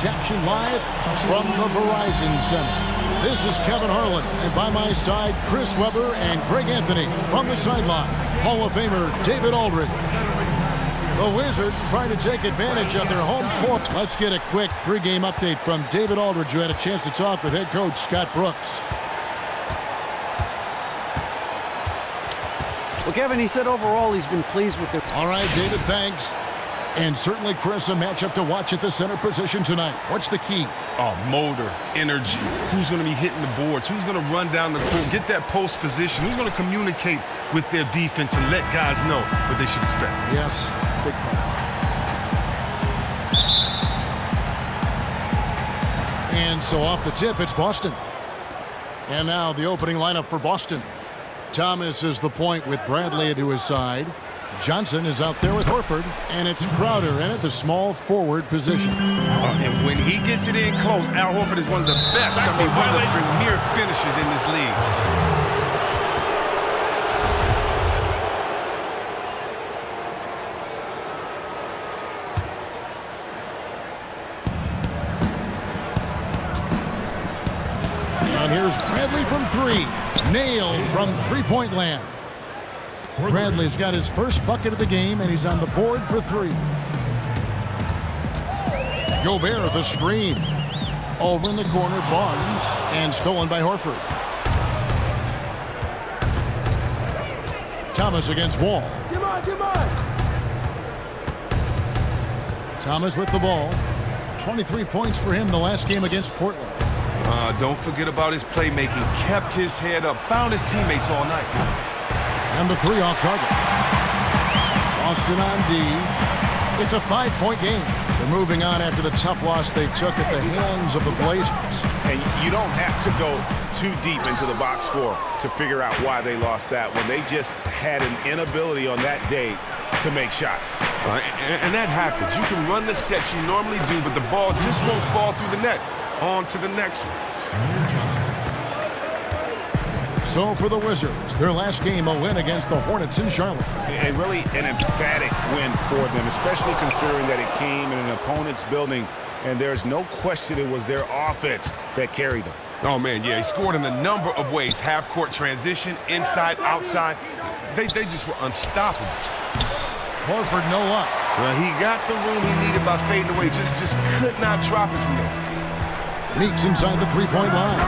Action live from the Verizon Center. This is Kevin Harlan, and by my side, Chris Webber and Greg Anthony. From the sideline, Hall of Famer David Aldridge. The Wizards trying to take advantage of their home court. Let's get a quick pregame update from David Aldridge, who had a chance to talk with head coach Scott Brooks. Well, Kevin, he said overall he's been pleased with their... All right, David, thanks. And certainly, Chris, a matchup to watch at the center position tonight. What's the key? Oh, motor, energy. Who's going to be hitting the boards? Who's going to run down the court, get that post position? Who's going to communicate with their defense and let guys know what they should expect? Yes, big part. And so off the tip, it's Boston. And now the opening lineup for Boston. Thomas is the point with Bradley to his side. Johnson is out there with Horford, and it's Crowder in at the small forward position. And when he gets it in close, Al Horford is one of the best, one of the premier finishers in this league. And here's Bradley from three. Nailed from three-point land. Bradley's got his first bucket of the game, and he's on the board for three. Gobert, the screen. Over in the corner, Barnes, and stolen by Horford. Thomas against Wall. Thomas with the ball. 23 points for him the last game against Portland. Don't forget about his playmaking. Kept his head up, found his teammates all night. And the three off target. Boston on D. It's a 5-point game. They're moving on after the tough loss they took at the hands of the Blazers. And you don't have to go too deep into the box score to figure out why they lost that one. They just had an inability on that day to make shots. And that happens. You can run the sets you normally do, but the ball just won't fall through the net. On to the next one. So for the Wizards, their last game, a win against the Hornets in Charlotte. And really an emphatic win for them, especially considering that it came in an opponent's building, and there's no question it was their offense that carried them. Oh, man, yeah, he scored in a number of ways. Half-court transition, inside, outside. They just were unstoppable. Horford, no luck. Well, he got the room he needed by fading away. Just could not drop it from there. Meeks inside the three-point line.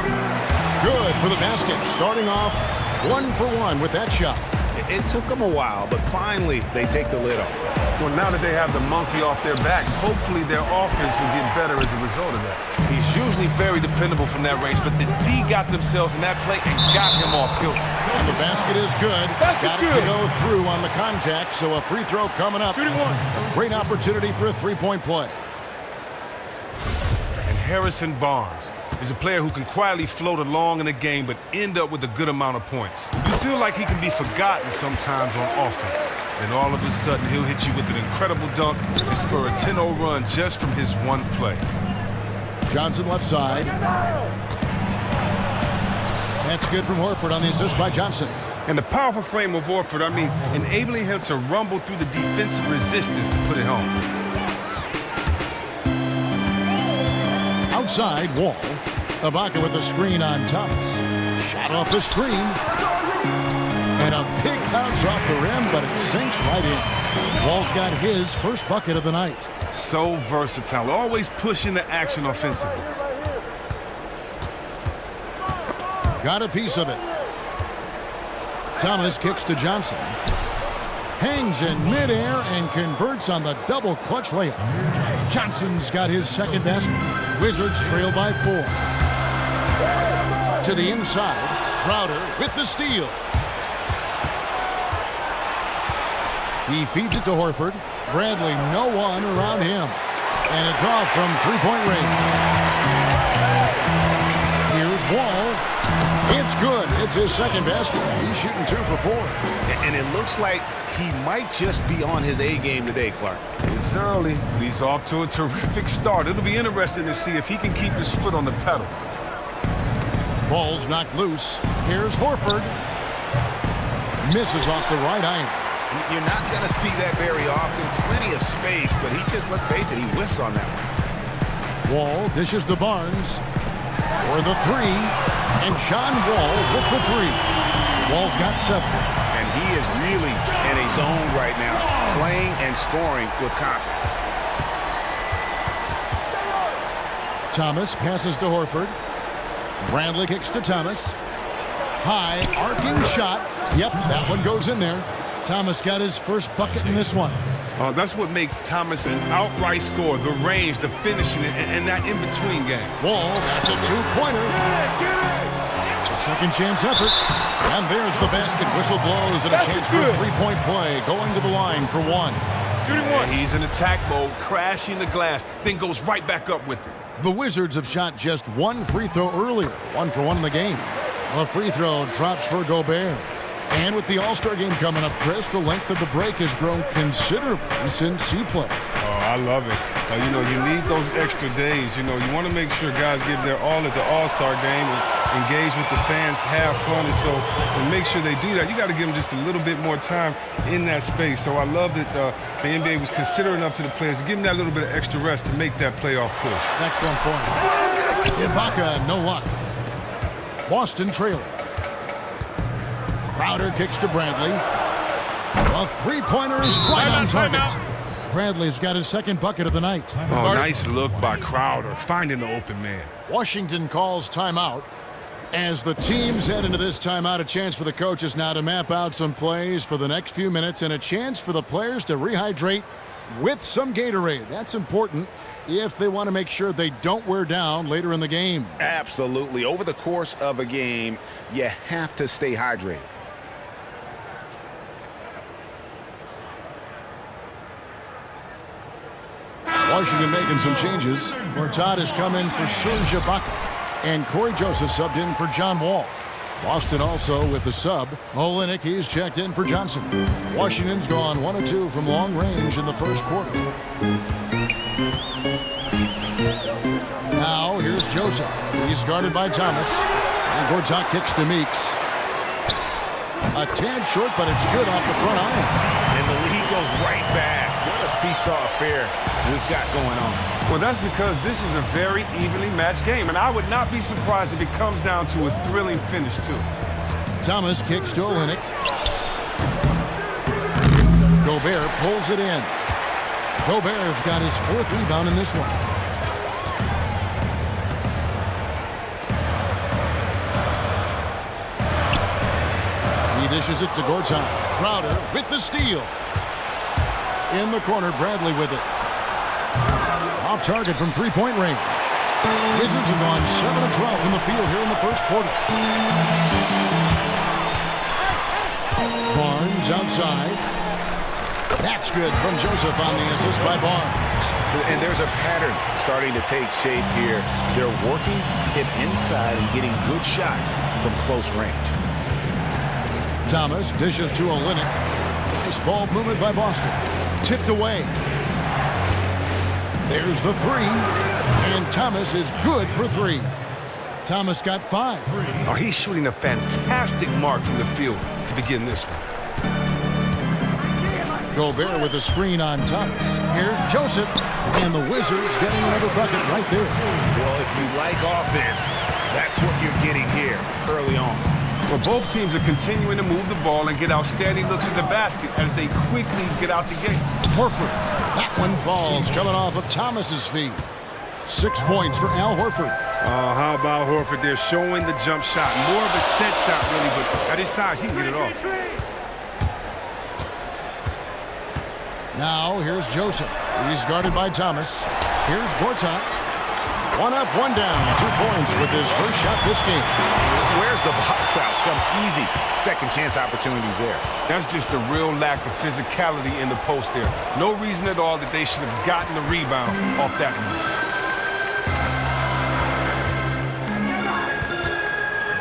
Good for the basket, starting off 1 for 1 with that shot. It took them a while, but finally they take the lid off. Well, now that they have the monkey off their backs, hopefully their offense will get better as a result of that. He's usually very dependable from that range, but the D got themselves in that play and got him off kilter. And the basket is good. Got it to go through on the contact, so a free throw coming up. Shooting one. A great opportunity for a three-point play. And Harrison Barnes is a player who can quietly float along in the game but end up with a good amount of points. You feel like he can be forgotten sometimes on offense. And all of a sudden, he'll hit you with an incredible dunk and spur a 10-0 run just from his one play. Johnson left side. That's good from Horford on the assist by Johnson. And the powerful frame of Horford, enabling him to rumble through the defensive resistance to put it home. Outside, Wall. Ibaka with the screen on Thomas. Shot off the screen. And a big bounce off the rim, but it sinks right in. Wall's got his first bucket of the night. So versatile, always pushing the action offensively. Got a piece of it. Thomas kicks to Johnson. Hangs in midair and converts on the double clutch layup. Johnson's got his second basket. Wizards trail by 4. To the inside, Crowder with the steal. He feeds it to Horford. Bradley, no one around him. And it's off from three-point range. Here's Wall. It's good. It's his second basket. He's shooting 2 for 4. And it looks like he might just be on his A game today, Clark. It's early, but he's off to a terrific start. It'll be interesting to see if he can keep his foot on the pedal. Ball's knocked loose. Here's Horford. Misses off the right iron. You're not going to see that very often. Plenty of space, but he just, let's face it, he whiffs on that one. Wall dishes to Barnes for the three. And John Wall with the three. Wall's got 7. And he is really in a zone right now, playing and scoring with confidence. Thomas passes to Horford. Bradley kicks to Thomas. High, arcing shot. Yep, that one goes in there. Thomas got his first bucket in this one. That's what makes Thomas an outright scorer, the range, the finishing, and that in-between game. Wall, that's a two-pointer. A second chance effort. And there's the basket. Whistle blows and a chance for a three-point play. Going to the line for one. And he's in attack mode, crashing the glass, then goes right back up with it. The Wizards have shot just one free throw earlier. 1 for 1 in the game. A free throw drops for Gobert. And with the All-Star game coming up, Chris, the length of the break has grown considerably since he played. Oh, I love it. You know, you need those extra days. You know, you want to make sure guys give their all at the All-Star game and engage with the fans, have fun, and so and make sure they do that. You got to give them just a little bit more time in that space. So I love that the NBA was considerate enough to the players to give them that little bit of extra rest to make that playoff push. Excellent point. Ibaka, no luck. Boston trailing. Crowder kicks to Bradley. A three-pointer is right on target. Bradley's got his second bucket of the night. Oh, nice look by Crowder, finding the open man. Washington calls timeout. As the teams head into this timeout, a chance for the coaches now to map out some plays for the next few minutes and a chance for the players to rehydrate with some Gatorade. That's important if they want to make sure they don't wear down later in the game. Absolutely. Over the course of a game, you have to stay hydrated. Washington making some changes. Gortat has come in for Serge Ibaka. And Corey Joseph subbed in for John Wall. Boston also with the sub. Olynyk, he's checked in for Johnson. Washington's gone 1 of 2 from long range in the first quarter. Now here's Joseph. He's guarded by Thomas. And Gortat kicks to Meeks. A tad short, but it's good off the front iron. And the lead goes right back. What a seesaw affair we've got going on. Well, that's because this is a very evenly matched game, and I would not be surprised if it comes down to a thrilling finish, too. Thomas kicks to Olynyk. Gobert pulls it in. Gobert's got his 4th rebound in this one. He dishes it to Gortat. Crowder with the steal. In the corner, Bradley with it. Off target from three-point range. Wizards have gone 7 of 12 from the field here in the first quarter. Barnes outside. That's good from Joseph on the assist by Barnes. And there's a pattern starting to take shape here. They're working it inside and getting good shots from close range. Thomas dishes to Olynyk. Nice ball movement by Boston. Tipped away. There's the three. And Thomas is good for 3. Thomas got 5. Oh, he's shooting a fantastic mark from the field to begin this one. Gobert with a screen on Thomas. Here's Joseph. And the Wizards getting another bucket right there. Well, if you like offense, that's what you're getting here early on. Well, both teams are continuing to move the ball and get outstanding looks at the basket as they quickly get out the gates. Horford. That one falls coming off of Thomas's feet. 6 points for Al Horford. How about Horford? They're showing the jump shot. More of a set shot, really, but at his size, he can get it off. Now, here's Joseph. He's guarded by Thomas. Here's Gortat. 1 up, 1 down. 2 points with his first shot this game. Where's the box out? Some easy second chance opportunities there. That's just a real lack of physicality in the post there. No reason at all that they should have gotten the rebound off that miss.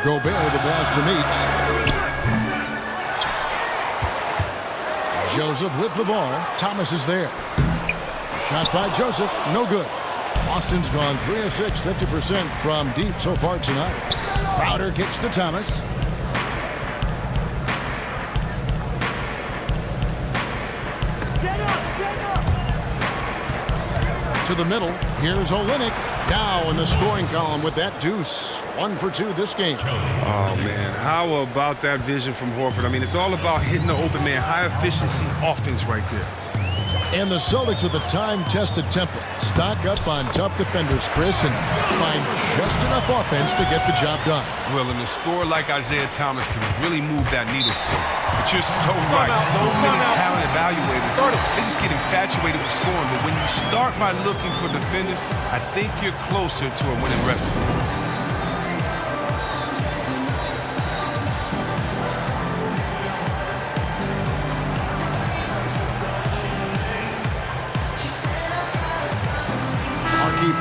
Gobert, the pass to Meeks. Joseph with the ball. Thomas is there. Shot by Joseph. No good. Boston's gone 3 of 6, 50% from deep so far tonight. Crowder kicks to Thomas. To the middle. Here's Olynyk. Now in the scoring column with that deuce. 1 for 2 this game. Oh, man. How about that vision from Horford? I mean, it's all about hitting the open man. High efficiency offense right there. And the Celtics with a time-tested template. Stock up on tough defenders, Chris, and find just enough offense to get the job done. Well, and a scorer like Isaiah Thomas can really move that needle for you. But you're so right. So many talent evaluators, they just get infatuated with scoring. But when you start by looking for defenders, I think you're closer to a winning recipe.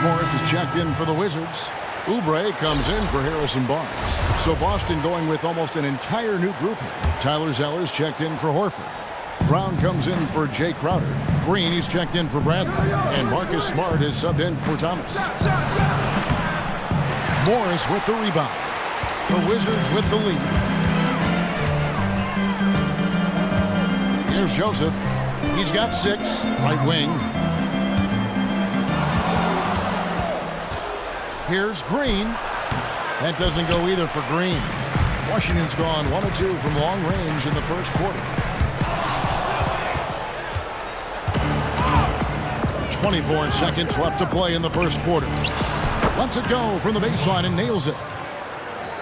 Morris is checked in for the Wizards. Oubre comes in for Harrison Barnes. So Boston going with almost an entire new group here. Tyler Zeller's checked in for Horford. Brown comes in for Jay Crowder. Green, he's checked in for Bradley. And Marcus Smart is subbed in for Thomas. Morris with the rebound. The Wizards with the lead. Here's Joseph. He's got 6, right wing. Here's Green. That doesn't go either for Green. Washington's gone 1 of 2 from long range in the first quarter. 24 seconds left to play in the first quarter. Lets it go from the baseline and nails it.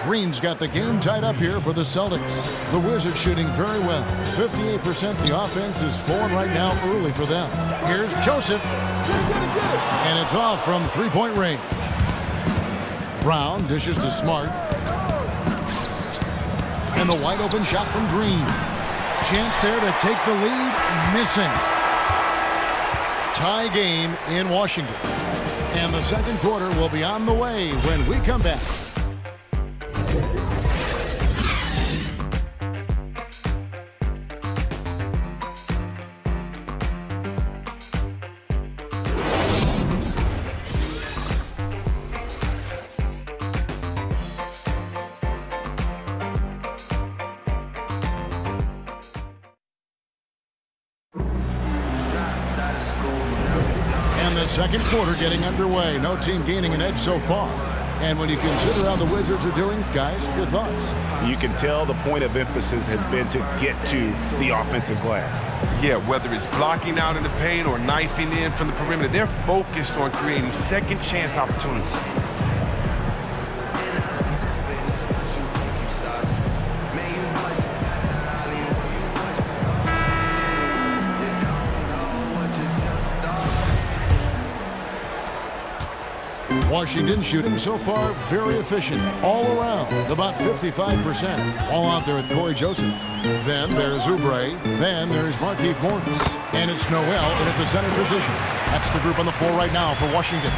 Green's got the game tied up here for the Celtics. The Wizards shooting very well. 58%. The offense is flowing right now early for them. Here's Joseph. And it's off from three-point range. Brown dishes to Smart. And the wide open shot from Green. Chance there to take the lead. Missing. Tie game in Washington. And the second quarter will be on the way when we come back. Second quarter getting underway. No team gaining an edge so far. And when you consider how the Wizards are doing, guys, your thoughts? You can tell the point of emphasis has been to get to the offensive glass. Yeah, whether it's blocking out in the paint or knifing in from the perimeter, they're focused on creating second chance opportunities. Washington shooting so far very efficient all around, about 55%. All out there with Corey Joseph. Then there's Oubre. Then there's Markieff Morris. And it's Noel in at the center position. That's the group on the floor right now for Washington.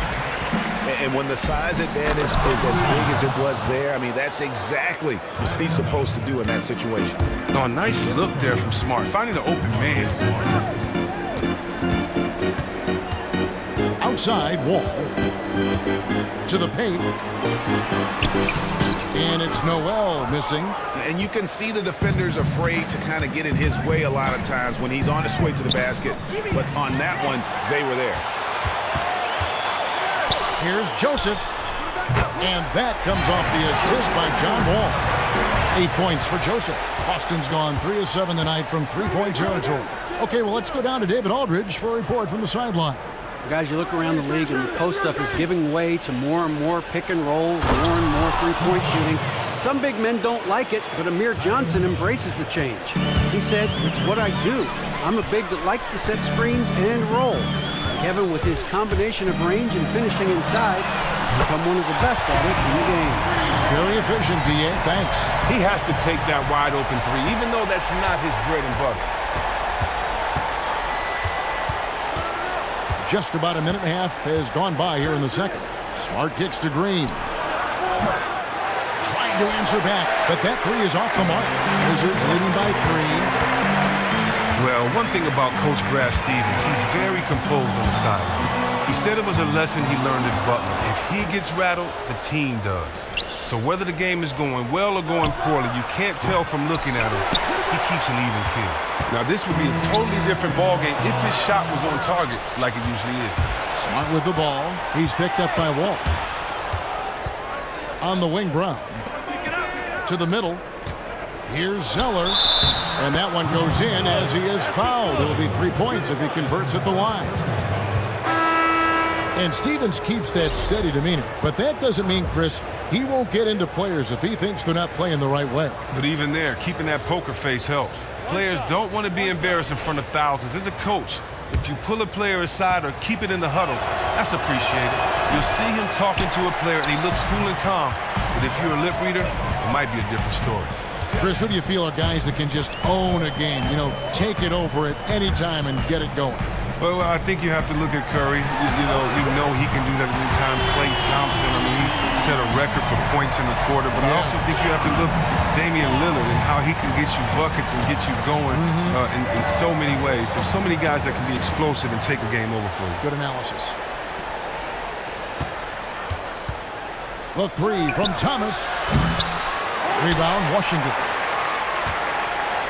And when the size advantage is as big as it was there, I mean, that's exactly what he's supposed to do in that situation. Oh, nice look there from Smart, finding the open man. Outside, Wall. To the paint. And it's Noel missing. And you can see the defenders afraid to kind of get in his way a lot of times when he's on his way to the basket. But on that one, they were there. Here's Joseph. And that comes off the assist by John Wall. 8 points for Joseph. Boston's gone 3 of 7 tonight from three-point territory. Okay, well, let's go down to David Aldridge for a report from the sideline. Guys, you look around the league and the post-up is giving way to more and more pick and rolls, more and more three-point shooting. Some big men don't like it, but Amir Johnson embraces the change. He said, "It's what I do. I'm a big that likes to set screens and roll." Kevin, with his combination of range and finishing inside, has become one of the best at it in the game. Very efficient, D.A. Thanks. He has to take that wide open three, even though that's not his bread and butter. Just about a minute and a half has gone by here in the second. Smart kicks to Green. Trying to answer back, but that three is off the mark. Wizards leading by 3. Well, one thing about Coach Brad Stevens, he's very composed on the sideline. He said it was a lesson he learned at Butler. If he gets rattled, the team does. So whether the game is going well or going poorly, you can't tell from looking at him. He keeps an even keel. Now, this would be a totally different ballgame if his shot was on target like it usually is. Smart with the ball. He's picked up by Walt. On the wing, Brown. To the middle. Here's Zeller. And that one goes in as he is fouled. It'll be 3 points if he converts at the line. And Stevens keeps that steady demeanor. But that doesn't mean, Chris, he won't get into players if he thinks they're not playing the right way. But even there, keeping that poker face helps. Players don't want to be embarrassed in front of thousands. As a coach, if you pull a player aside or keep it in the huddle, that's appreciated. You'll see him talking to a player and he looks cool and calm. But if you're a lip reader, it might be a different story. Chris, who do you feel are guys that can just own a game, take it over at any time and get it going? Well, I think you have to look at Curry. You know he can do that anytime. Klay Thompson, he set a record for points in the quarter. But I also think you have to look at Damian Lillard and how he can get you buckets and get you going in so many ways. There's so many guys that can be explosive and take a game over for you. Good analysis. The three from Thomas. Rebound, Washington.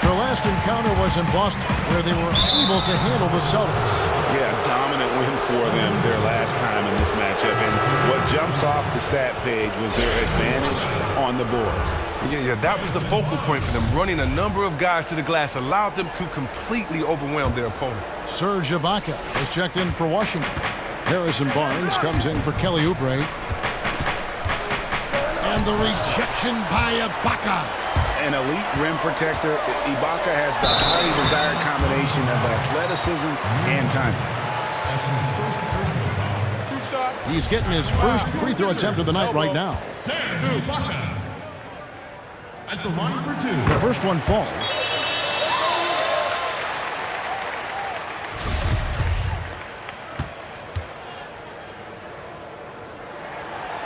Their last encounter was in Boston, where they were able to handle the Celtics. Yeah, dominant win for them their last time in this matchup. And what jumps off the stat page was their advantage on the boards. Yeah, that was the focal point for them. Running a number of guys to the glass allowed them to completely overwhelm their opponent. Serge Ibaka is checked in for Washington. Harrison Barnes comes in for Kelly Oubre. And the rejection by Ibaka. An elite rim protector, Ibaka has the highly desired combination of athleticism and time. He's getting his first free throw attempt of the night right now. Serge Ibaka at the line for two. The first one falls.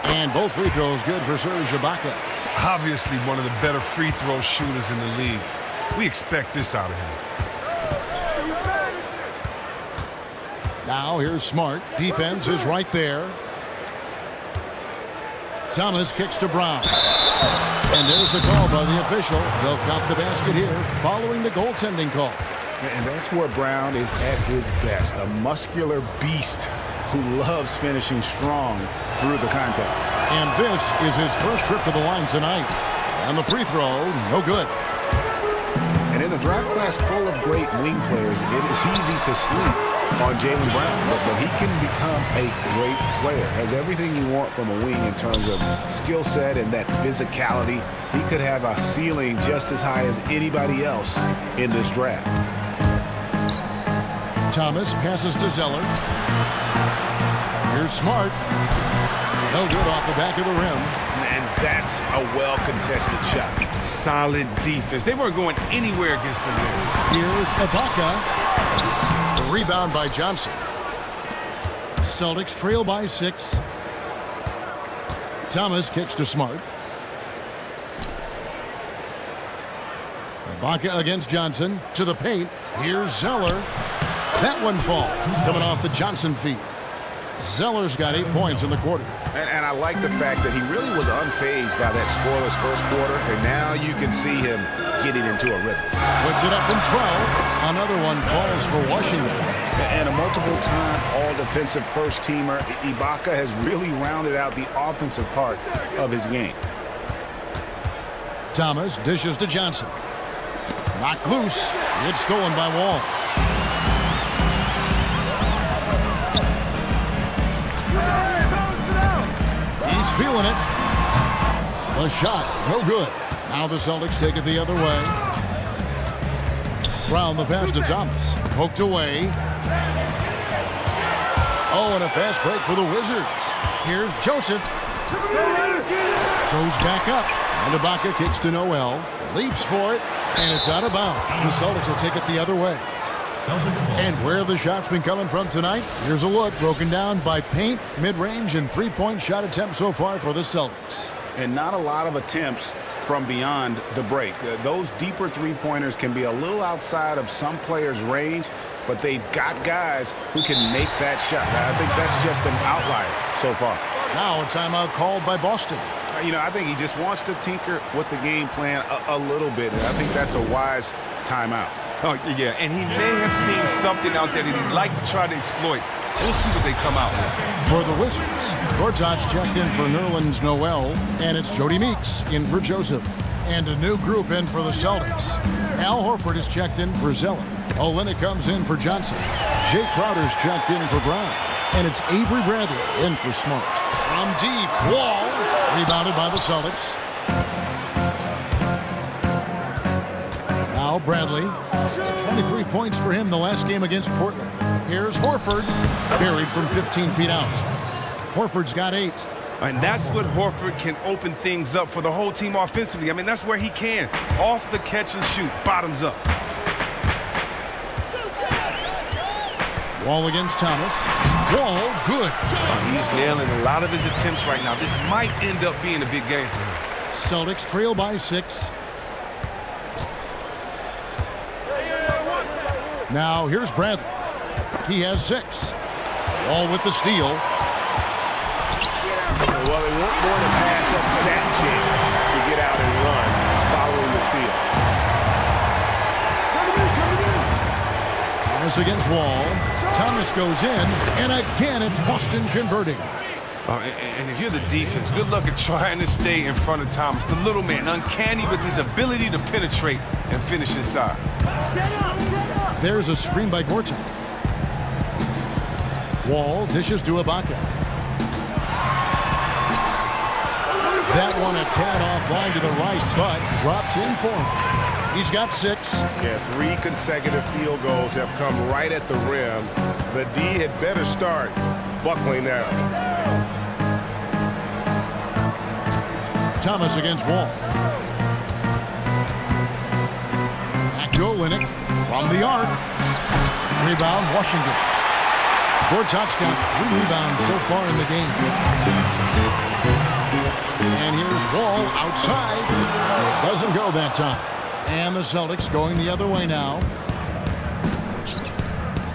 And both free throws good for Serge Ibaka. Obviously one of the better free throw shooters in the league. We expect this out of him. Now here's Smart. Defense is right there. Thomas kicks to Brown. And there's the call by the official. They'll count the basket here following the goaltending call. And that's where Brown is at his best. A muscular beast who loves finishing strong through the contact. And this is his first trip to the line tonight. And the free throw, no good. And in a draft class full of great wing players, it is easy to sleep on Jaylen Brown, but he can become a great player. Has everything you want from a wing in terms of skill set and that physicality. He could have a ceiling just as high as anybody else in this draft. Thomas passes to Zeller. Here's Smart. No good off the back of the rim. And that's a well-contested shot. Solid defense. They weren't going anywhere against the man. Here's Ibaka. The rebound by Johnson. Celtics trail by 6. Thomas kicks to Smart. Ibaka against Johnson. To the paint. Here's Zeller. That one falls. Coming off the Johnson feed. Zeller's got 8 points in the quarter. And I like the fact that he really was unfazed by that scoreless first quarter, and now you can see him getting into a rhythm. Puts it up from 12. Another one falls for Washington. And a multiple-time all-defensive first-teamer, Ibaka has really rounded out the offensive part of his game. Thomas dishes to Johnson. Knocked loose. It's stolen by Wall. He's feeling it. The shot, no good. Now the Celtics take it the other way. Brown the pass to Thomas. Poked away. Oh, and a fast break for the Wizards. Here's Joseph. Goes back up. And Ibaka kicks to Noel. Leaps for it. And it's out of bounds. The Celtics will take it the other way. And where the shots been coming from tonight? Here's a look broken down by paint, mid-range, and three-point shot attempts so far for the Celtics. And not a lot of attempts from beyond the break. Those deeper three-pointers can be a little outside of some players' range, but they've got guys who can make that shot. I think that's just an outlier so far. Now a timeout called by Boston. I think he just wants to tinker with the game plan a little bit, and I think that's a wise timeout. Oh, yeah, and he may have seen something out there that he'd like to try to exploit. We'll see what they come out with. For the Wizards, Gortat's checked in for Nerlens Noel, and it's Jody Meeks in for Joseph. And a new group in for the Celtics. Al Horford is checked in for Zeller. Olynyk comes in for Johnson. Jay Crowder's checked in for Brown. And it's Avery Bradley in for Smart. From deep, Wall, rebounded by the Celtics. Now Bradley, 23 points for him the last game against Portland. Here's Horford, buried from 15 feet out. Horford's got 8. And that's what Horford can open things up for the whole team offensively. I mean, that's where he can. Off the catch and shoot, bottoms up. Wall against Thomas. Wall, good. He's nailing a lot of his attempts right now. This might end up being a big game for him. Celtics trail by 6. Now here's Bradley. He has 6. Wall with the steal. Well, they weren't going to pass up that chance to get out and run following the steal. Thomas against Wall. Thomas goes in, and again it's Boston converting. And if you're the defense, good luck at trying to stay in front of Thomas. The little man, uncanny with his ability to penetrate and finish inside. There's a screen by Gortat. Wall dishes to Ibaka. That one a tad offline to the right, but drops in for him. He's got 6. Yeah, 3 consecutive field goals have come right at the rim. The D had better start buckling now. Thomas against Wall. Back to Olynyk from the arc. Rebound, Washington. Gortat's got 3 rebounds so far in the game. And here's Wall outside. Doesn't go that time. And the Celtics going the other way now.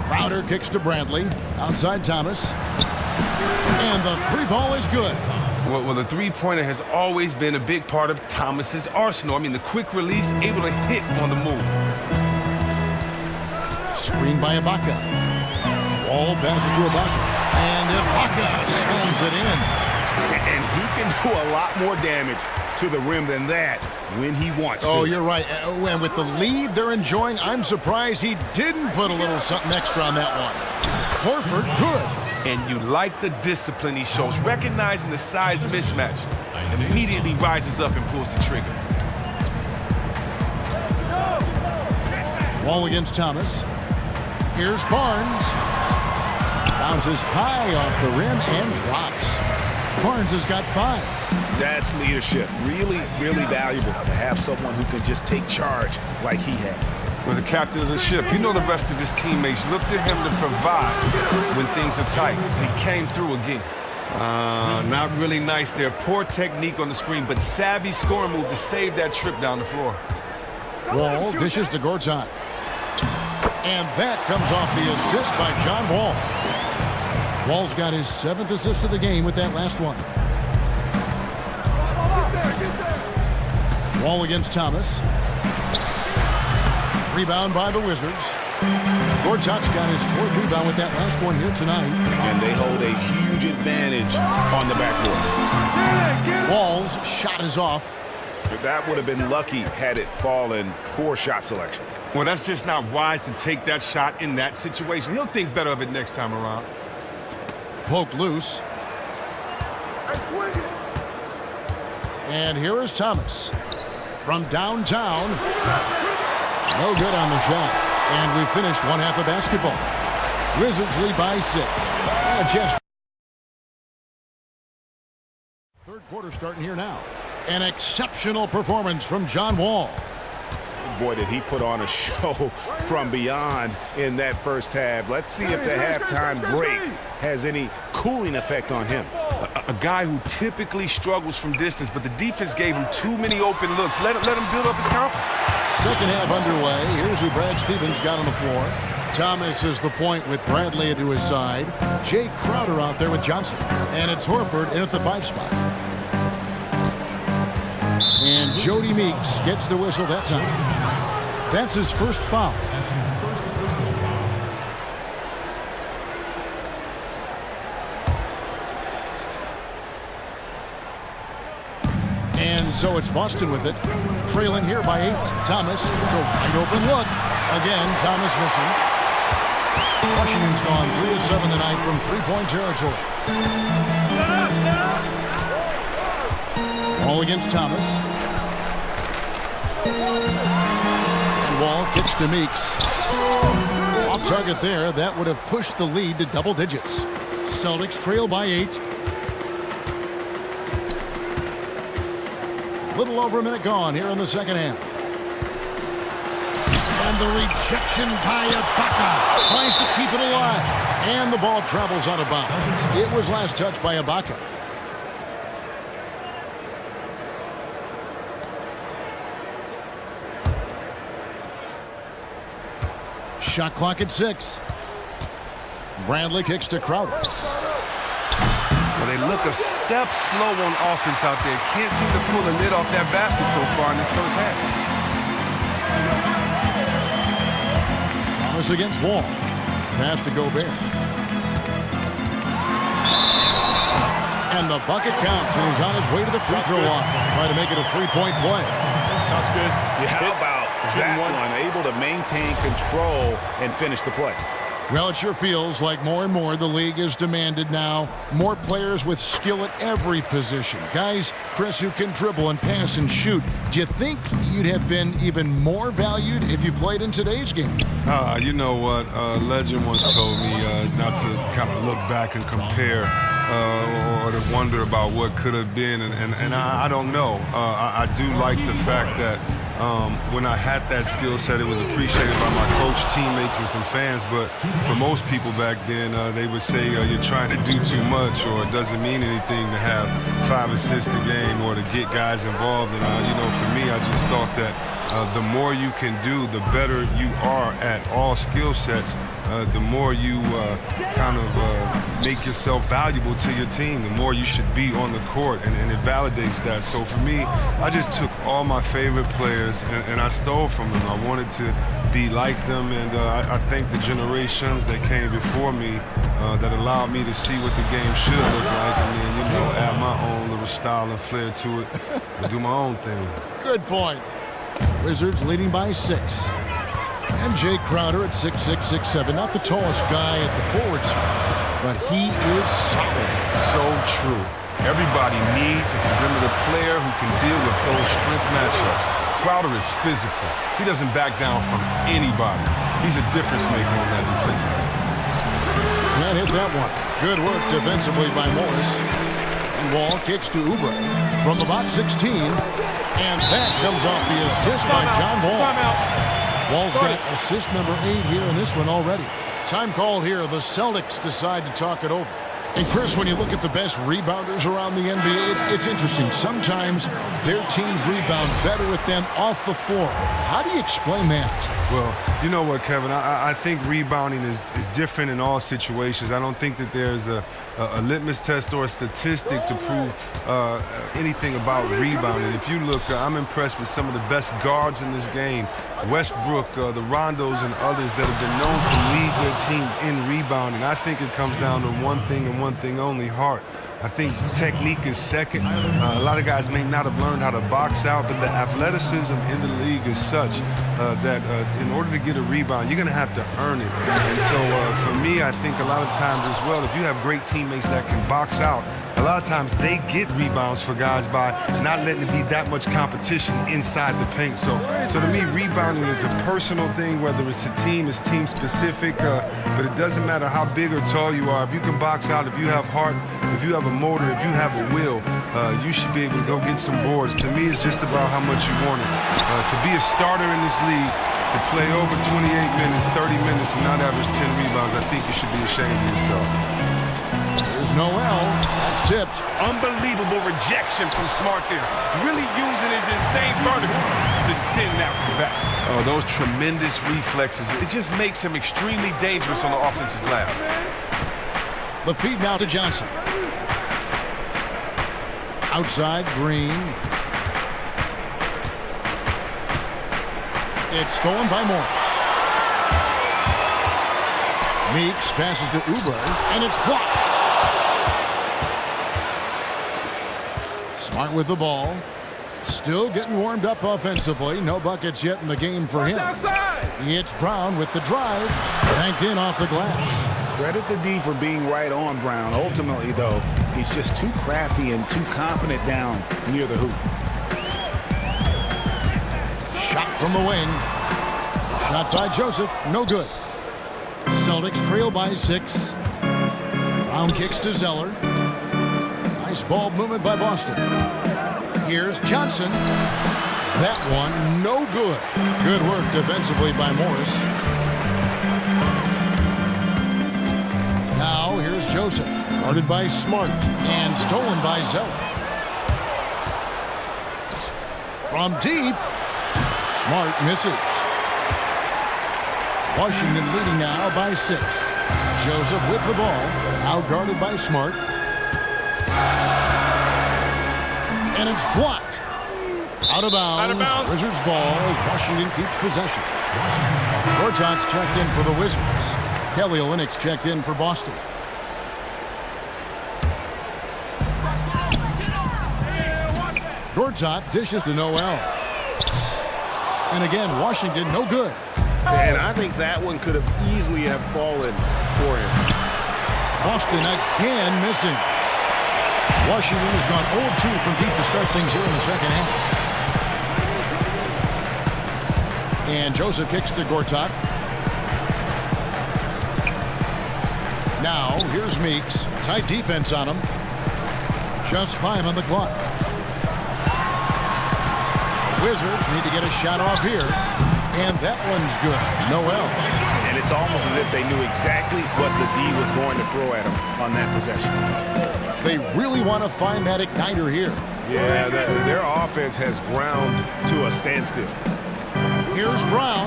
Crowder kicks to Bradley. Outside Thomas. And the 3-ball is good. Well, the three-pointer has always been a big part of Thomas's arsenal. I mean, the quick release, able to hit on the move. Screen by Ibaka. Wall passes to Ibaka. And Ibaka slams it in. And he can do a lot more damage to the rim than that when he wants to. Oh, you're right. And with the lead they're enjoying, I'm surprised he didn't put a little something extra on that one. Horford, good. And you like the discipline he shows, recognizing the size mismatch. Immediately rises up and pulls the trigger. Wall against Thomas. Here's Barnes. Bounces high off the rim and drops. Barnes has got 5. That's leadership. Really, really valuable to have someone who can just take charge like he has. Well, the captain of the ship, you know the rest of his teammates look to him to provide when things are tight. He came through again. Not really nice there. Poor technique on the screen, but savvy scoring move to save that trip down the floor. Wall dishes to Gortat. And that comes off the assist by John Wall. Wall's got his 7th assist of the game with that last one. Wall against Thomas. Rebound by the Wizards. Gortat's got his 4th rebound with that last one here tonight. And they hold a huge advantage on the backboard. Wall's shot is off. That would have been lucky had it fallen. Poor shot selection. Well, that's just not wise to take that shot in that situation. He'll think better of it next time around. Poked loose. And here is Thomas from downtown. No good on the shot. And we finished one half of basketball. Wizards lead by 6. Just third quarter starting here now. An exceptional performance from John Wall. Boy, did he put on a show from beyond in that first half. Let's see if the halftime break has any cooling effect on him. A guy who typically struggles from distance, but the defense gave him too many open looks. Let him build up his confidence. Second half underway. Here's who Brad Stevens got on the floor. Thomas is the point with Bradley to his side. Jay Crowder out there with Johnson. And it's Horford in at the 5 spot. And Jody Meeks gets the whistle that time. That's his first foul. So it's Boston with it. Trailing here by 8. Thomas. It's a wide open look. Again, Thomas missing. Washington's gone 3 of 7 tonight from three-point territory. Ball against Thomas. And Wall kicks to Meeks. Off target there. That would have pushed the lead to double digits. Celtics trail by 8. Little over a minute gone here in the second half. And the rejection by Ibaka. Tries to keep it alive. And the ball travels out of bounds. It was last touched by Ibaka. Shot clock at 6. Bradley kicks to Crowder. Well, they look a step slow on offense out there. Can't seem to pull the lid off that basket so far in this first half. Thomas against Wall. Pass to Gobert. And the bucket counts, and he's on his way to the free throw line. Try to make it a three-point play. That's good. Yeah, how about that one? Able to maintain control and finish the play. Well, it sure feels like more and more the league is demanded now. More players with skill at every position. Guys, Chris, who can dribble and pass and shoot. Do you think you'd have been even more valued if you played in today's game? You know what? Legend once told me not to kind of look back and compare or to wonder about what could have been. And I don't know. I do like the fact that when I had that skill set, it was appreciated by my coach, teammates, and some fans. But for most people back then, they would say you're trying to do too much, or it doesn't mean anything to have 5 assists a game or to get guys involved. And you know, for me, I just thought that the more you can do, the better you are at all skill sets. The more you kind of make yourself valuable to your team, the more you should be on the court, and it validates that. So for me, I just took all my favorite players and I stole from them. I wanted to be like them, and I thank the generations that came before me that allowed me to see what the game should look like, and then, you know, add my own little style and flair to it and do my own thing. Good point. Wizards leading by 6. And Jay Crowder at 6'6", 6'7", not the tallest guy at the forward spot, but he is solid. So true. Everybody needs a perimeter player who can deal with those strength matchups. Crowder is physical. He doesn't back down from anybody. He's a difference maker on that defensive end. Can't hit that one. Good work defensively by Morris. And Wall kicks to Oubre from about 16. And that comes off the assist by John Wall. Wall's got assist number 8 here in this one already. Time called here. The Celtics decide to talk it over. And Chris, when you look at the best rebounders around the NBA, it's interesting. Sometimes their teams rebound better with them off the floor. How do you explain that? Well, you know what, Kevin? I think rebounding is different in all situations. I don't think that there's a litmus test or a statistic to prove anything about rebounding. If you look, I'm impressed with some of the best guards in this game. Westbrook, the Rondos, and others that have been known to lead their team in rebounding. I think it comes down to one thing and one thing only: heart. I think technique is second. A lot of guys may not have learned how to box out, but the athleticism in the league is such that in order to get a rebound, you're going to have to earn it. And so for me, I think a lot of times as well, if you have great teammates that can box out, a lot of times they get rebounds for guys by not letting it be that much competition inside the paint. So to me, rebounding is a personal thing, whether it's a team, it's team specific, but it doesn't matter how big or tall you are. If you can box out, if you have heart, if you have a motor, if you have a will, you should be able to go get some boards. To me, it's just about how much you want it. To be a starter in this league, to play over 28 minutes, 30 minutes, and not average 10 rebounds, I think you should be ashamed of yourself. There's Noel. That's tipped. Unbelievable rejection from Smart there. Really using his insane vertical to send that one back. Oh, those tremendous reflexes. It just makes him extremely dangerous on the offensive glass. The feed now to Johnson. Outside, Green. It's stolen by Morris. Meeks passes to Oubre, and it's blocked. Smart with the ball. Still getting warmed up offensively. No buckets yet in the game for him. It's Brown with the drive. Banked in off the glass. Credit the D for being right on Brown. Ultimately, though, he's just too crafty and too confident down near the hoop. Shot from the wing. Shot by Joseph. No good. Celtics trail by 6. Brown kicks to Zeller. Nice ball movement by Boston. Here's Johnson. That one, no good. Good work defensively by Morris. Now here's Joseph. Guarded by Smart and stolen by Zeller. From deep. Smart misses. Washington leading now by 6. Joseph with the ball. Out guarded by Smart. And it's blocked. Out of bounds. Wizards ball as Washington keeps possession. Gortat's checked in for the Wizards. Kelly Olynyk's checked in for Boston. Gortat dishes to Noel. And again, Washington no good. And I think that one could have easily have fallen for him. Boston again missing. Washington has gone 0-2 from deep to start things here in the second half. And Joseph kicks to Gortat. Now, here's Meeks. Tight defense on him. Just 5 on the clock. Wizards need to get a shot off here. And that one's good. Noel. And it's almost as if they knew exactly what the D was going to throw at him on that possession. They really want to find that igniter here. Yeah, their offense has ground to a standstill. Here's Brown.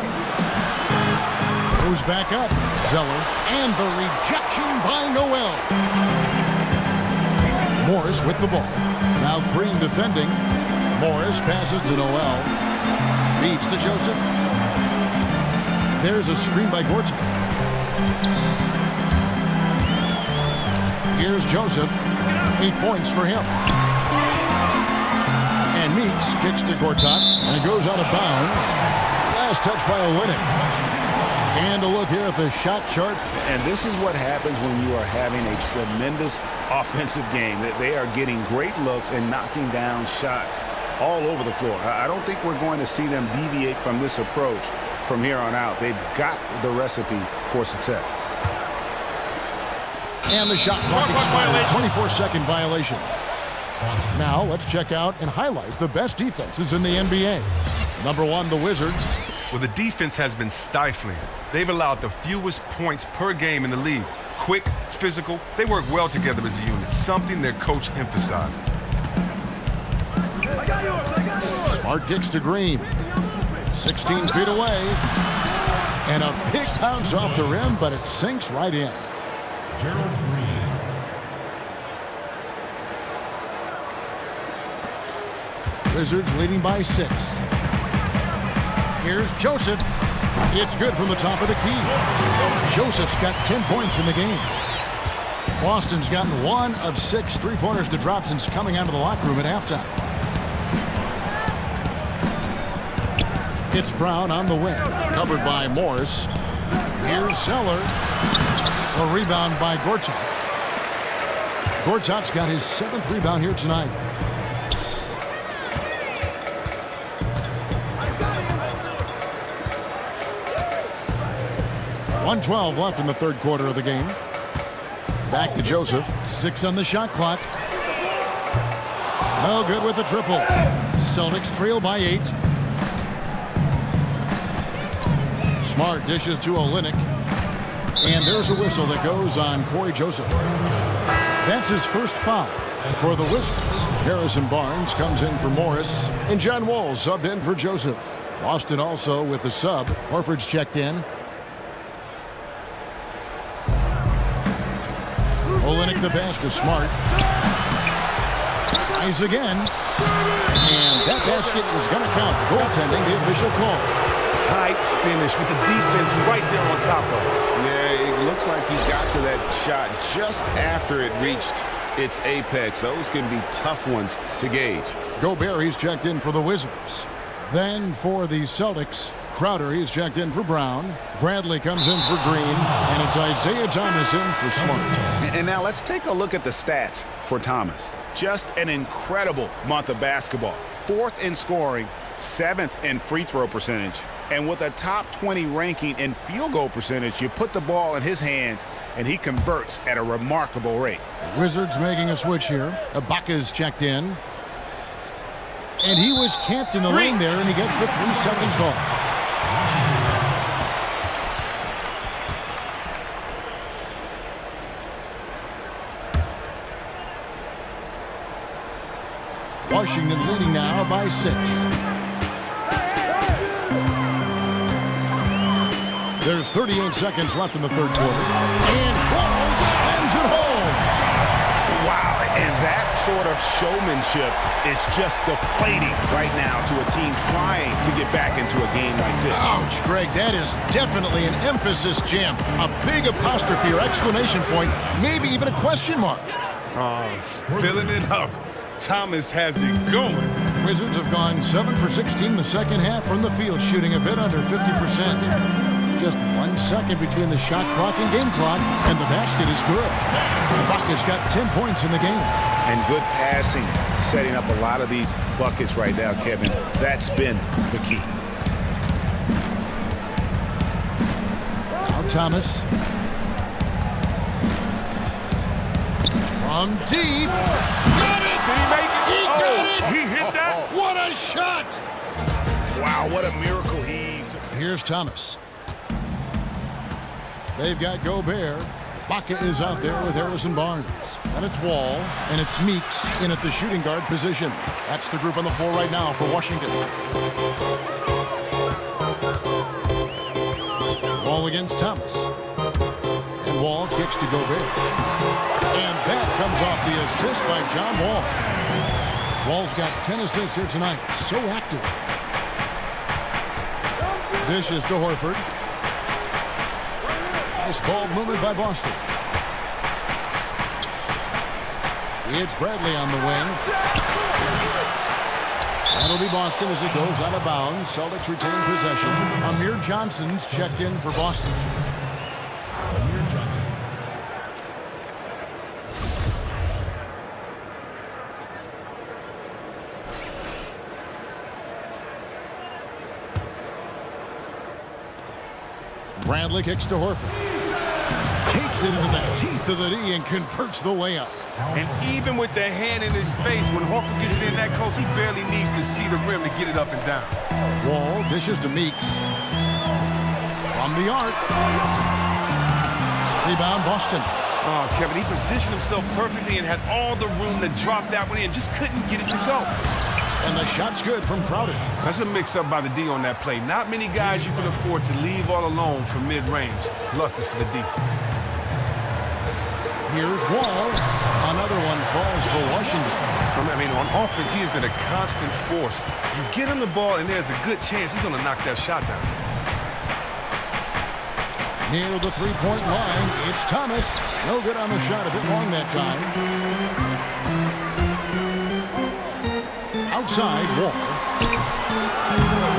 Goes back up. Zeller. And the rejection by Noel. Morris with the ball. Now Green defending. Morris passes to Noel. Feeds to Joseph. There's a screen by Gortat. Here's Joseph. 8 points for him. And Meeks kicks to Gortat. And it goes out of bounds. Last touch by Olynyk's. And a look here at the shot chart. And this is what happens when you are having a tremendous offensive game. They are getting great looks and knocking down shots all over the floor. I don't think we're going to see them deviate from this approach from here on out. They've got the recipe for success. And the shot clock expires. 24-second violation. Now let's check out and highlight the best defenses in the NBA. Number 1, the Wizards. Well, the defense has been stifling. They've allowed the fewest points per game in the league. Quick, physical, they work well together as a unit, something their coach emphasizes. Smart kicks to Green. 16 feet away. And a big bounce off the rim, but it sinks right in. Gerald Green. Wizards leading by 6. Here's Joseph. It's good from the top of the key. Joseph's got 10 points in the game. Boston's gotten 1 of 6 three-pointers to drop since coming out of the locker room at halftime. It's Brown on the wing, covered by Morris. Here's Zeller. A rebound by Gortat. Gortat's got his 7th rebound here tonight. .112 left in the third quarter of the game. Back to Joseph. 6 on the shot clock. No good with the triple. Celtics trail by 8. Smart dishes to Olynyk. And there's a whistle that goes on Corey Joseph. That's his first foul for the Wizards. Harrison Barnes comes in for Morris. And John Wall subbed in for Joseph. Boston also with the sub. Horford's checked in. Olynyk the pass to Smart. Tries again. And that basket is going to count. Goaltending, the official call. Tight finish with the defense right there on top of it. Yeah, it looks like he got to that shot just after it reached its apex. Those can be tough ones to gauge. Gobert, he's checked in for the Wizards. Then for the Celtics, Crowder, he's checked in for Brown. Bradley comes in for Green. And it's Isaiah Thomas in for Smart. And now let's take a look at the stats for Thomas. Just an incredible month of basketball. 4th in scoring, 7th in free throw percentage. And with a top 20 ranking in field goal percentage, you put the ball in his hands, and he converts at a remarkable rate. The Wizards making a switch here. Ibaka's checked in. And he was camped in the lane there, and he gets the 3-second call. Washington leading now by 6. There's 38 seconds left in the third quarter. And Wall slams it home. Wow, and that sort of showmanship is just deflating right now to a team trying to get back into a game like this. Ouch, Greg, that is definitely an emphasis jam. A big apostrophe or exclamation point, maybe even a question mark. Filling it up. Thomas has it going. Wizards have gone 7 for 16 the second half from the field, shooting a bit under 50%. Just 1 second between the shot clock and game clock, and the basket is good. Ibaka's got 10 points in the game. And good passing, setting up a lot of these buckets right now, Kevin. That's been the key. Now Thomas. From deep. Got it! Did he make it? He got it! He hit that? What a shot! Wow, what a miracle he... Here's Thomas. They've got Gobert. Ibaka is out there with Harrison Barnes. And it's Wall, and it's Meeks in at the shooting guard position. That's the group on the floor right now for Washington. Wall against Thomas. And Wall kicks to Gobert. And that comes off the assist by John Wall. Wall's got 10 assists here tonight. So active. Dishes to Horford. Nice ball movement by Boston. It's Bradley on the wing. That'll be Boston as it goes out of bounds. Celtics retain possession. Amir Johnson's checked in for Boston. Amir Johnson. Bradley kicks to Horford. Takes it into the teeth of the D and converts the layup. And even with the hand in his face, when Horford gets it in that close, he barely needs to see the rim to get it up and down. Wall dishes to Meeks. From the arc. Rebound Boston. Oh, Kevin, he positioned himself perfectly and had all the room to drop that one in. Just couldn't get it to go. And the shot's good from Crowder. That's a mix-up by the D on that play. Not many guys you can afford to leave all alone from mid-range. Lucky for the defense. Here's Wall. Another one falls for Washington. I mean, on offense, he has been a constant force. You get him the ball, and there's a good chance he's going to knock that shot down. Near the three-point line, it's Thomas. No good on the shot, a bit long that time. Outside, Wall.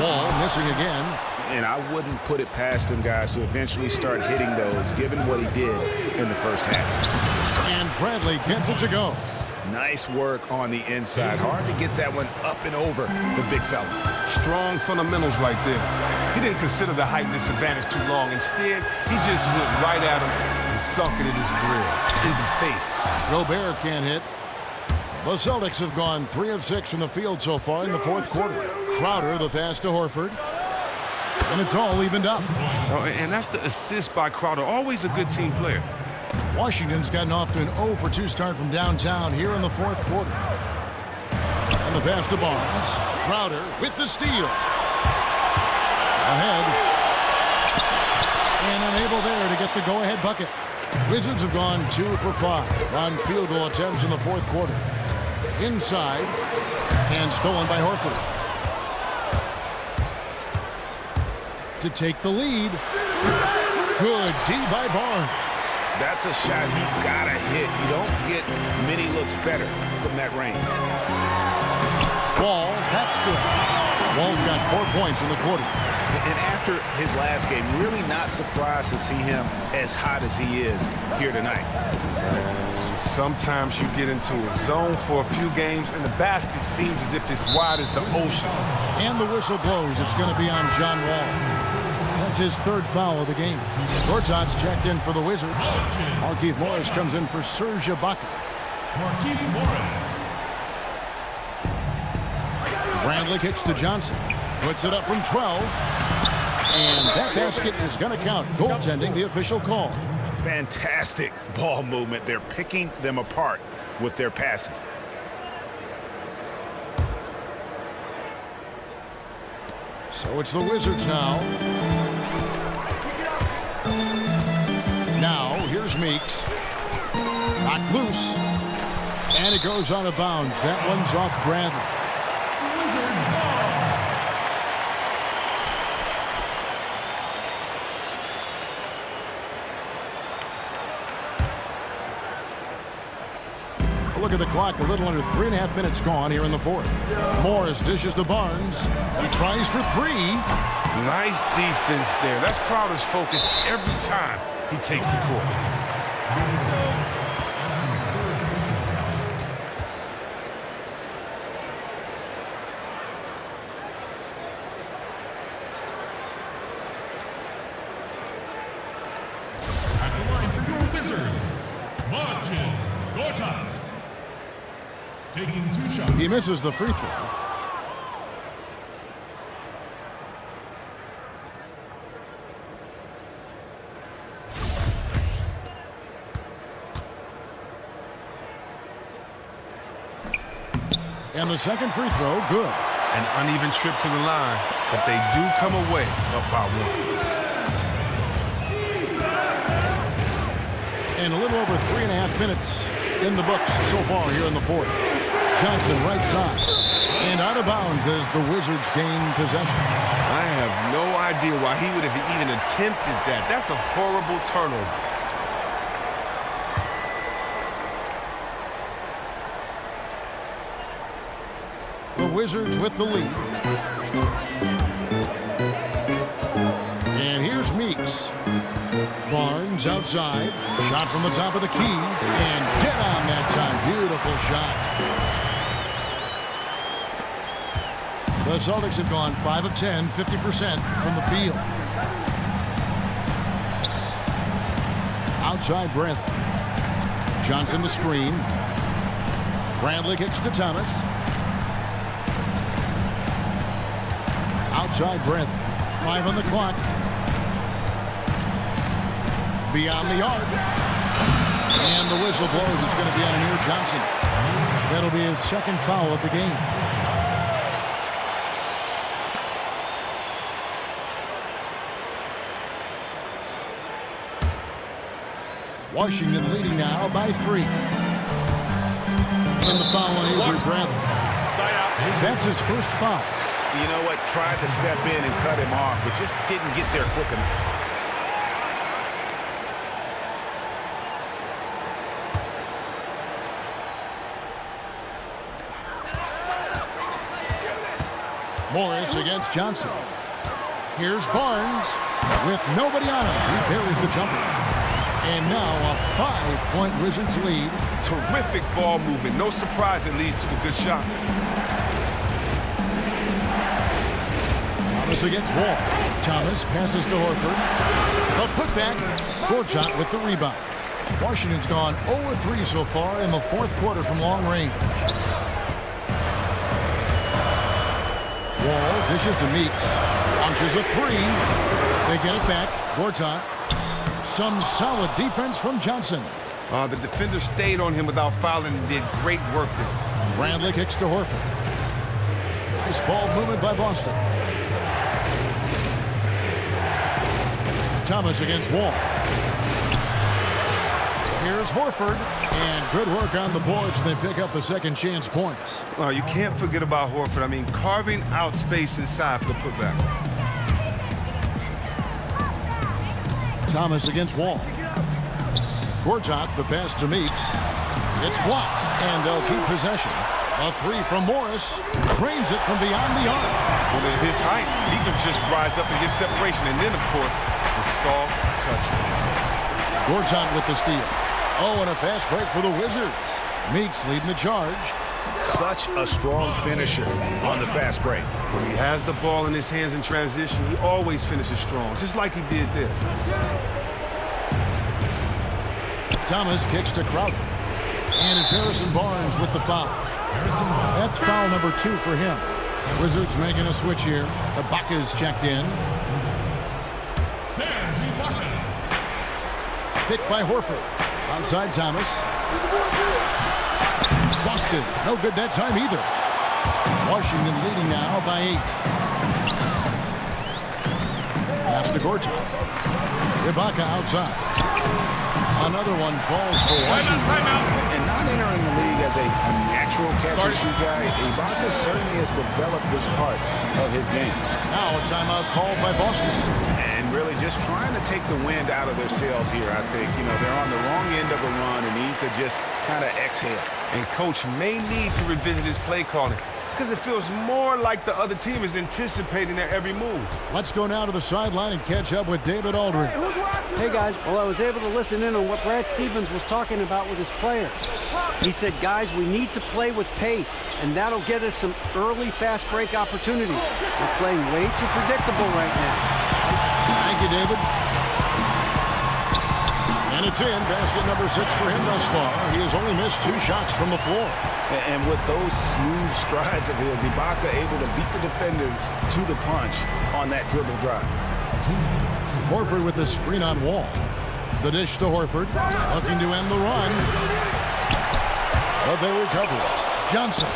Wall missing again. And I wouldn't put it past him, guys, to eventually start hitting those, given what he did in the first half. And Bradley gets it to go. Nice work on the inside. Hard to get that one up and over the big fella. Strong fundamentals right there. He didn't consider the height disadvantage too long. Instead, he just went right at him and sunk it in his grill, in the face. Gobert can't hit. The Celtics have gone 3 of 6 from the field so far in the fourth quarter. Crowder, the pass to Horford. And it's all evened up. Oh, and that's the assist by Crowder. Always a good team player. Washington's gotten off to an 0 for 2 start from downtown here in the fourth quarter. And the pass to Barnes. Crowder with the steal. Ahead. And unable there to get the go-ahead bucket. Wizards have gone 2 for 5 on field goal attempts in the fourth quarter. Inside. And stolen by Horford. To take the lead. Good D by Barnes. That's a shot he's got to hit. You don't get many looks better from that range. Wall, that's good. Wall's got 4 points in the quarter. And after his last game, really not surprised to see him as hot as he is here tonight. And sometimes you get into a zone for a few games, and the basket seems as if it's wide as the ocean. And the whistle blows. It's going to be on John Wall. That's his third foul of the game. Gortat's checked in for the Wizards. Markieff Morris comes in for Serge Ibaka. Markieff Morris. Bradley kicks to Johnson. Puts it up from 12. And that basket is going to count. Goaltending, the official call. Fantastic ball movement. They're picking them apart with their passing. So it's the Wizards now. Now, here's Meeks. Knocked loose. And it goes out of bounds. That one's off Bradley. Look at the clock, a little under 3.5 minutes gone here in the fourth. Morris dishes to Barnes. He tries for three. Nice defense there. That's Crowder's focus every time he takes the court. At the line for your Wizards, Marcin Gortat. Taking 2 shots. He misses the free throw. And the second free throw, good. An uneven trip to the line, but they do come away up by 1. And a little over 3.5 minutes in the books so far here in the fourth. Johnson right side. And out of bounds as the Wizards gain possession. I have no idea why he would have even attempted that. That's a horrible turnover. The Wizards with the lead. And here's Meeks. Barnes outside. Shot from the top of the key. And dead on that time. Beautiful shot. The Celtics have gone 5 of 10, 50% from the field. Outside Bradley. Johnson the screen. Bradley kicks to Thomas. Outside Bradley. 5 on the clock. Beyond the arc. And the whistle blows. It's going to be on Amir Johnson. That'll be his second foul of the game. Washington leading now by 3. And the foul on Avery Bradley. That's his first foul. You know what? Tried to step in and cut him off, but just didn't get there quick enough. Morris against Johnson. Here's Barnes with nobody on him. He buries the jumper. And now a 5-point Wizards lead. Terrific ball movement. No surprise it leads to a good shot. Thomas against Wall. Thomas passes to Horford. A putback. Gortat with the rebound. Washington's gone 0-3 so far in the fourth quarter from long range. Wall dishes to Meeks. Launches a 3. They get it back. Gortat. Some solid defense from Johnson. The defender stayed on him without fouling and did great work there. Bradley kicks to Horford. Nice ball movement by Boston. Thomas against Wall. Here's Horford. And good work on the boards. They pick up the second chance points. You can't forget about Horford. I mean, carving out space inside for the putback. Thomas against Wall. Gortat, the pass to Meeks. It's blocked, and they'll keep possession. A three from Morris. Drains it from beyond the arc. Well, at his height, he can just rise up and get separation. And then, of course, the soft touch. Gortat with the steal. Oh, and a fast break for the Wizards. Meeks leading the charge. Such a strong finisher on the fast break. When he has the ball in his hands in transition, he always finishes strong, just like he did there. Thomas kicks to Crowder. And it's Harrison Barnes with the foul. That's foul number 2 for him. Wizards making a switch here. Ibaka's checked in. Picked by Horford. Outside Thomas. Busted. No good that time either. Washington leading now by 8. Pass to Gortat. Ibaka outside. Another one falls for Washington. And not entering the league as a natural catch-and-shoot guy, Ibaka certainly has developed this part of his game. Now a timeout called by Boston. And really just trying to take the wind out of their sails here, I think. You know, they're on the wrong end of a run and need to just kind of exhale. And coach may need to revisit his play calling because it feels more like the other team is anticipating their every move. Let's go now to the sideline and catch up with David Aldridge. Hey guys, well, I was able to listen in on what Brad Stevens was talking about with his players. He said, guys, we need to play with pace, and that'll get us some early fast break opportunities. We're playing way too predictable right now. Thank you, David. And it's in. Basket number 6 for him thus far. He has only missed 2 shots from the floor. And with those smooth strides of his, Ibaka able to beat the defender to the punch on that dribble drive. Horford with the screen on Wall. The dish to Horford. Looking to end the run. But they recover it. Johnson.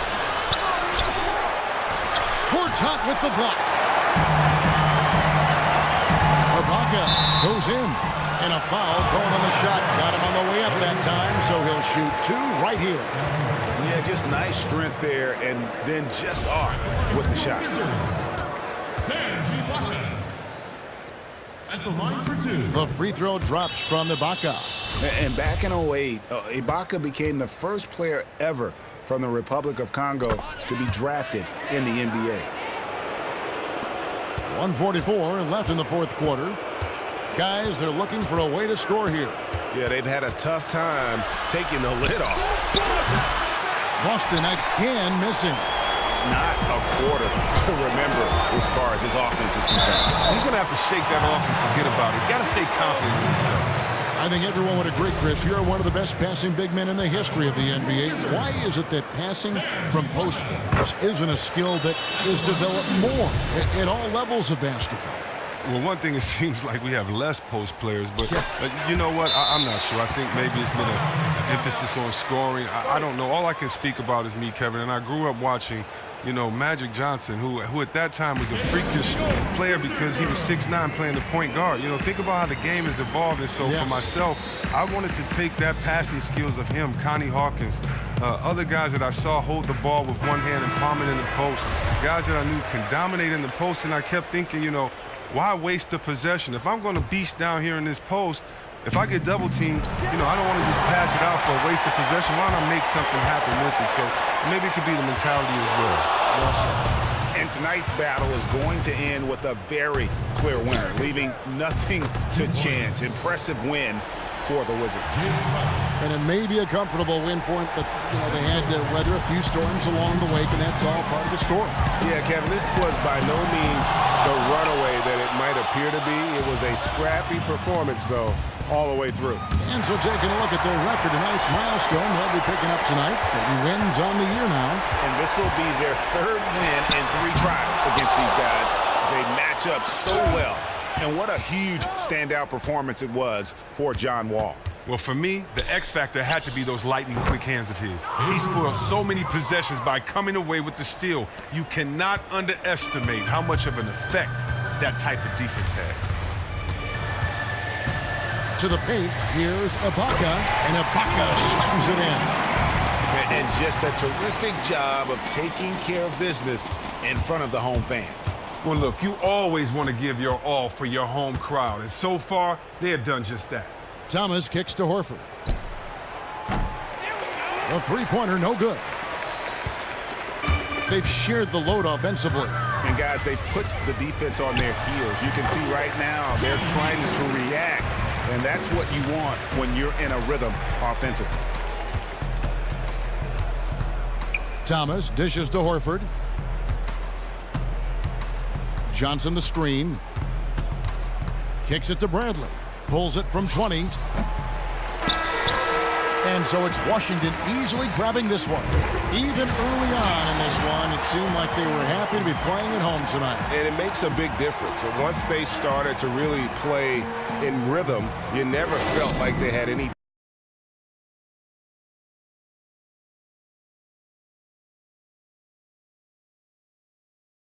Gortat with the block. Ibaka goes in. And a foul thrown on the shot. Got him on the way up that time, so he'll shoot 2 right here. Yeah, just nice strength there, and then just off with the shot. At the line for 2. The free throw drops from Ibaka. And back in 08, Ibaka became the first player ever from the Republic of Congo to be drafted in the NBA. 1:44 left in the 4th quarter. Guys, they're looking for a way to score here. Yeah, they've had a tough time taking the lid off. Boston again missing. Not a quarter to remember as far as his offense is concerned. He's going to have to shake that off and forget about it. Got to stay confident in himself. I think everyone would agree, Chris, you're one of the best passing big men in the history of the NBA. Why is it that passing from post players isn't a skill that is developed more at all levels of basketball? Well, one thing, it seems like we have less post players, but you know what? I'm not sure. I think maybe it's been an emphasis on scoring. I don't know. All I can speak about is me, Kevin, and I grew up watching, you know, Magic Johnson, who at that time was a freakish player because he was 6'9", playing the point guard. You know, think about how the game has evolved. And so for myself, I wanted to take that passing skills of him, Connie Hawkins, other guys that I saw hold the ball with one hand and palm it in the post, guys that I knew can dominate in the post, and I kept thinking, you know, why waste the possession? If I'm going to beast down here in this post, if I get double teamed, you know, I don't want to just pass it out for a waste of possession. Why not make something happen with it? So maybe it could be the mentality as well. And tonight's battle is going to end with a very clear winner, leaving nothing to chance. Impressive win for the Wizards. And it may be a comfortable win for him, but you know, they had to weather a few storms along the way, and that's all part of the story. Yeah, Kevin, this was by no means the runaway that it might appear to be. It was a scrappy performance, though, all the way through. And so taking a look at their record, a nice milestone they'll be picking up tonight. 30 wins on the year now. And this will be their 3rd win in 3 tries against these guys. They match up so well. And what a huge standout performance it was for John Wall. Well, for me, the X factor had to be those lightning quick hands of his. He spoiled so many possessions by coming away with the steal. You cannot underestimate how much of an effect that type of defense has. To the paint, here's Ibaka, and Ibaka slams it in. And just a terrific job of taking care of business in front of the home fans. Well, look, you always want to give your all for your home crowd, and so far, they have done just that. Thomas kicks to Horford. The three-pointer, no good. they've shared the load offensively. And, guys, they put the defense on their heels. You can see right now they're trying to react, and that's what you want when you're in a rhythm offensively. Thomas dishes to Horford. Johnson the screen. Kicks it to Bradley. Pulls it from 20. And so it's Washington easily grabbing this one. Even early on in this one, it seemed like they were happy to be playing at home tonight. And it makes a big difference. And once they started to really play in rhythm, you never felt like they had any